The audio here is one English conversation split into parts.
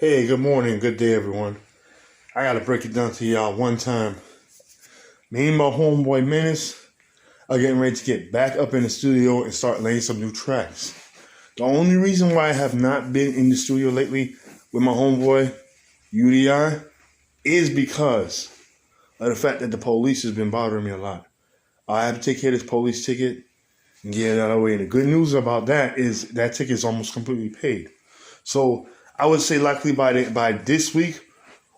Hey, good morning, good day, everyone. I gotta break it down to y'all one time. Me and my homeboy Menace are getting ready to get back up in the studio and start laying some new tracks. The only reason why I have not been in the studio lately with my homeboy UDI is because of the fact that the police has been bothering me a lot. I have to take care of this police ticket and get it out of the way. And the good news about that is that ticket is almost completely paid. So I would say likely by this week,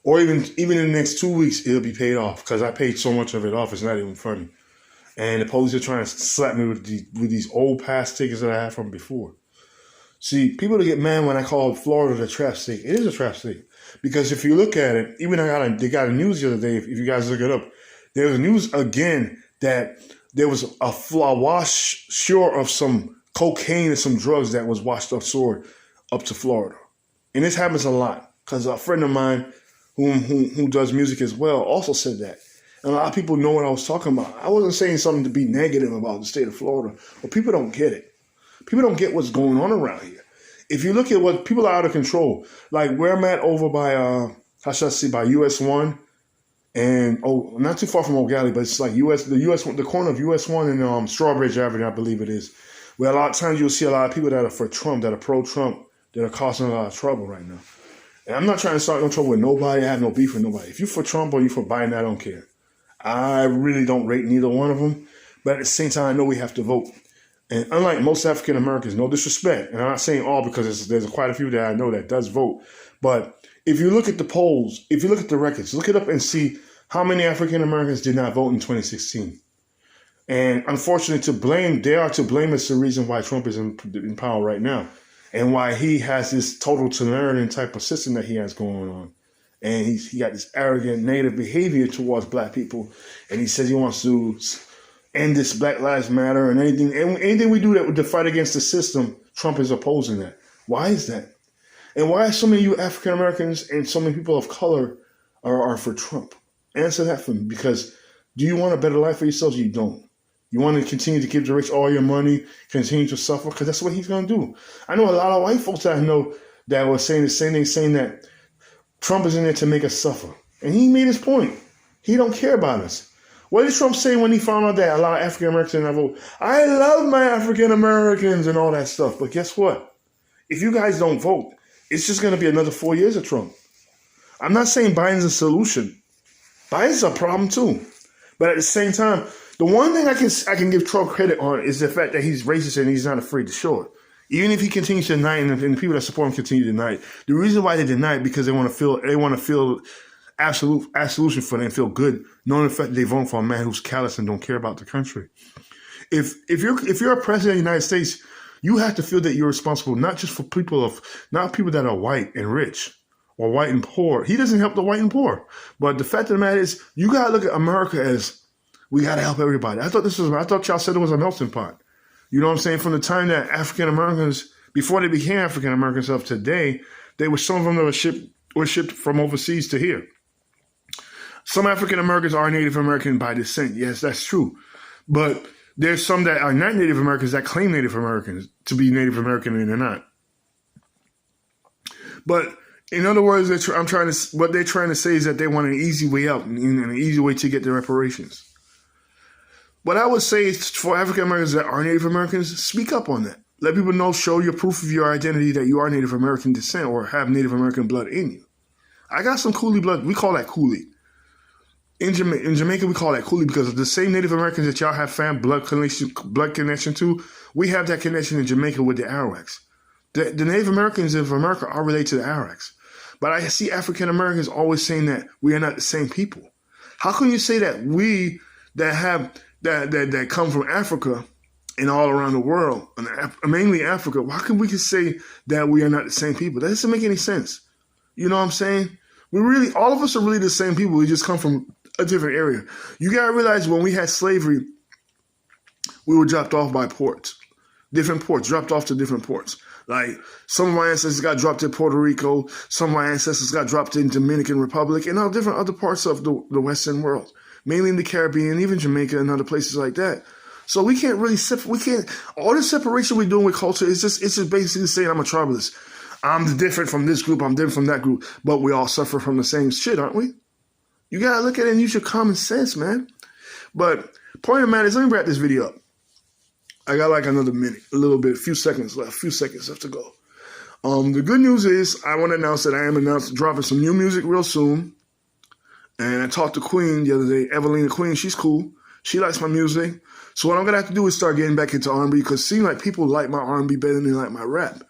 or even in the next 2 weeks, it'll be paid off because I paid so much of it off. It's not even funny. And the police are trying to slap me with these old past tickets that I had from before. See, people that get mad when I call Florida the trap state. It is a trap state because if you look at it, even they got a news the other day. If you guys look it up, there was news again that there was a wash shore of some cocaine and some drugs that was washed offshore up to Florida. And this happens a lot because a friend of mine who does music as well also said that. And a lot of people know what I was talking about. I wasn't saying something to be negative about the state of Florida, but people don't get it. People don't get what's going on around here. If you look at what people are out of control, like where I'm at over by, by US 1 and, not too far from Oak Alley, but it's like the corner of US 1 and Strawbridge Avenue, I believe it is, where a lot of times you'll see a lot of people that are for Trump, that are pro-Trump, that are causing a lot of trouble right now. And I'm not trying to start no trouble with nobody. I have no beef with nobody. If you're for Trump or you're for Biden, I don't care. I really don't rate neither one of them. But at the same time, I know we have to vote. And unlike most African Americans, no disrespect, and I'm not saying all because there's quite a few that I know that does vote. But if you look at the polls, if you look at the records, look it up and see how many African Americans did not vote in 2016. And unfortunately, they are to blame as the reason why Trump is in power right now. And why he has this total totalitarian type of system that he has going on. And he got this arrogant negative behavior towards black people. And he says he wants to end this Black Lives Matter and anything we do that would fight against the system, Trump is opposing that. Why is that? And why are so many of you African Americans and so many people of color are for Trump? Answer that for me. Because do you want a better life for yourselves or you don't? You want to continue to give the rich all your money, continue to suffer? Because that's what he's going to do. I know a lot of white folks that I know that were saying the same thing, saying that Trump is in there to make us suffer. And he made his point. He don't care about us. What did Trump say when he found out that a lot of African Americans didn't vote? I love my African Americans and all that stuff. But guess what? If you guys don't vote, it's just going to be another 4 years of Trump. I'm not saying Biden's a solution. Biden's a problem too. But at the same time, the one thing I can give Trump credit on is the fact that he's racist and he's not afraid to show it. Even if he continues to deny it and the people that support him continue to deny it. The reason why they deny it because they want to feel absolution for them, feel good, knowing the fact that they vote for a man who's callous and don't care about the country. If you're a president of the United States, you have to feel that you're responsible not just for not people that are white and rich or white and poor. He doesn't help the white and poor. But the fact of the matter is, you gotta look at America as we got to help everybody. I thought y'all said it was a melting pot. You know what I'm saying? From the time that African Americans, before they became African Americans of today, some of them that were shipped from overseas to here. Some African Americans are Native American by descent. Yes, that's true. But there's some that are not Native Americans that claim Native Americans to be Native American and they're not. But in other words, what they're trying to say is that they want an easy way out and an easy way to get their reparations. What I would say is for African Americans that are Native Americans, speak up on that. Let people know, show your proof of your identity that you are Native American descent or have Native American blood in you. I got some Coolie blood. We call that Coolie. In Jamaica, we call that Coolie because of the same Native Americans that y'all have blood connection to, we have that connection in Jamaica with the Arawaks. The Native Americans of America are related to the Arawaks. But I see African Americans always saying that we are not the same people. How can you say that we that come from Africa and all around the world, mainly Africa, why can we say that we are not the same people? That doesn't make any sense. You know what I'm saying? All of us are really the same people. We just come from a different area. You got to realize when we had slavery, we were dropped off by ports, dropped off to different ports. Like some of my ancestors got dropped in Puerto Rico, some of my ancestors got dropped in Dominican Republic and all different other parts of the Western world. Mainly in the Caribbean, even Jamaica and other places like that. So we can't really all the separation we're doing with culture is just basically saying I'm a tribalist. I'm different from this group, I'm different from that group, but we all suffer from the same shit, aren't we? You gotta look at it and use your common sense, man. But point of the matter is, let me wrap this video up. I got like another minute, a few seconds left to go. The good news is I want to announce that I am dropping some new music real soon. And I talked to Queen the other day, Evelina Queen. She's cool. She likes my music. So what I'm going to have to do is start getting back into R&B because it seems like people like my R&B better than they like my rap.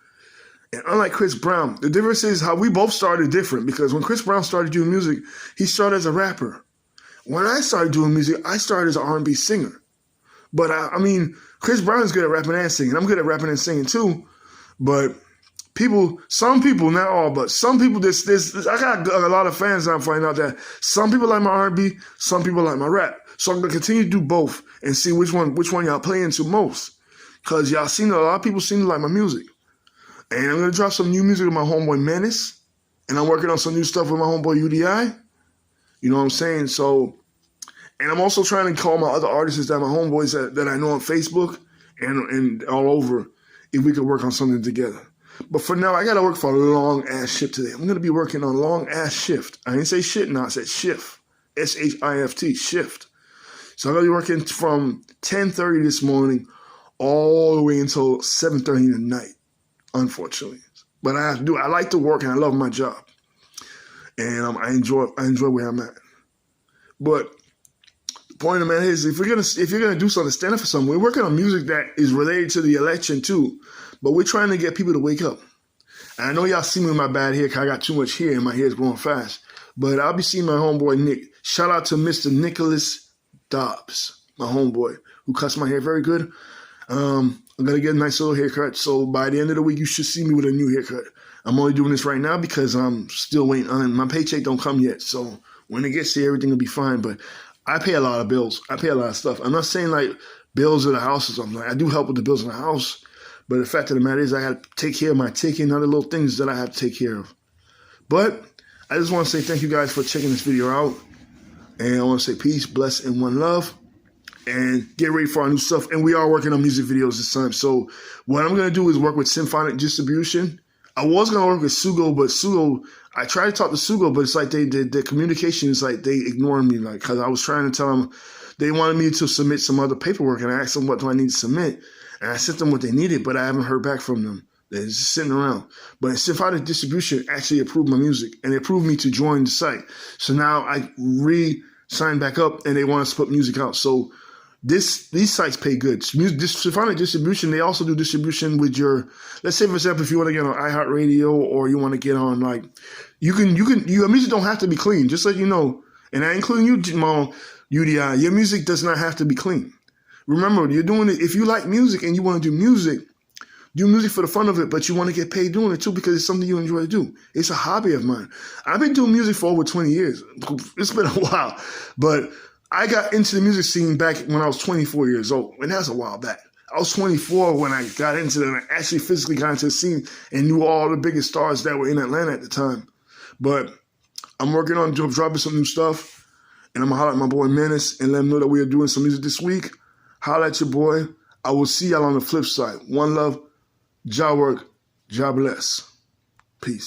And unlike Chris Brown, the difference is how we both started different because when Chris Brown started doing music, he started as a rapper. When I started doing music, I started as an R&B singer. But I mean, Chris Brown is good at rapping and singing. I'm good at rapping and singing too. But some people, not all, but some people, I got a lot of fans now finding out that some people like my R&B, some people like my rap. So I'm going to continue to do both and see which one y'all play into most. Because a lot of people seem to like my music. And I'm going to drop some new music with my homeboy Menace. And I'm working on some new stuff with my homeboy UDI. You know what I'm saying? So, and I'm also trying to call my other artists that my homeboys that I know on Facebook and all over if we could work on something together. But for now, I got to work for a long-ass shift today. I'm going to be working on a long-ass shift. I didn't say shit now. I said shift. S-H-I-F-T, shift. So I'm going to be working from 10:30 this morning all the way until 7:30 at night, unfortunately. But I have to do it. I like to work, and I love my job. And I enjoy where I'm at. But the point of the matter is, if you're gonna do something, stand up for something. We're working on music that is related to the election too. But we're trying to get people to wake up. And I know y'all see me with my bad hair because I got too much hair and my hair's growing fast. But I'll be seeing my homeboy Nick. Shout out to Mr. Nicholas Dobbs, my homeboy, who cuts my hair very good. I'm going to get a nice little haircut. So by the end of the week, you should see me with a new haircut. I'm only doing this right now because I'm still waiting on it. My paycheck don't come yet. So when it gets there, everything will be fine. But I pay a lot of bills. I pay a lot of stuff. I'm not saying like bills of the house or something. I do help with the bills in the house. But the fact of the matter is I got to take care of my ticket and other little things that I have to take care of. But I just want to say thank you guys for checking this video out. And I want to say peace, bless, and one love. And get ready for our new stuff. And we are working on music videos this time. So what I'm going to do is work with Symphonic distribution. I was going to work with Sugo, but Sugo, I tried to talk to Sugo, but it's like the communication is like they ignored me. Like, because I was trying to tell them they wanted me to submit some other paperwork. And I asked them, what do I need to submit? And I sent them what they needed, but I haven't heard back from them. They're just sitting around. But Symphonic Distribution actually approved my music, and they approved me to join the site. So now I re-signed back up, and they want us to put music out. So these sites pay good. Symphonic Distribution, they also do distribution with your, let's say, for example, if you want to get on iHeartRadio or you want to get on, like, your music don't have to be clean, just so you know. And I include you, Jamal, UDI. Your music does not have to be clean. Remember, you're doing it. If you like music and you want to do music for the fun of it, but you want to get paid doing it too because it's something you enjoy to do. It's a hobby of mine. I've been doing music for over 20 years. It's been a while. But I got into the music scene back when I was 24 years old. And that's a while back. I was 24 when I got into it and I actually physically got into the scene and knew all the biggest stars that were in Atlanta at the time. But I'm working on dropping some new stuff. And I'm going to holler at my boy Menace and let him know that we are doing some music this week. Holla at your boy. I will see y'all on the flip side. One love, job work, job bless. Peace.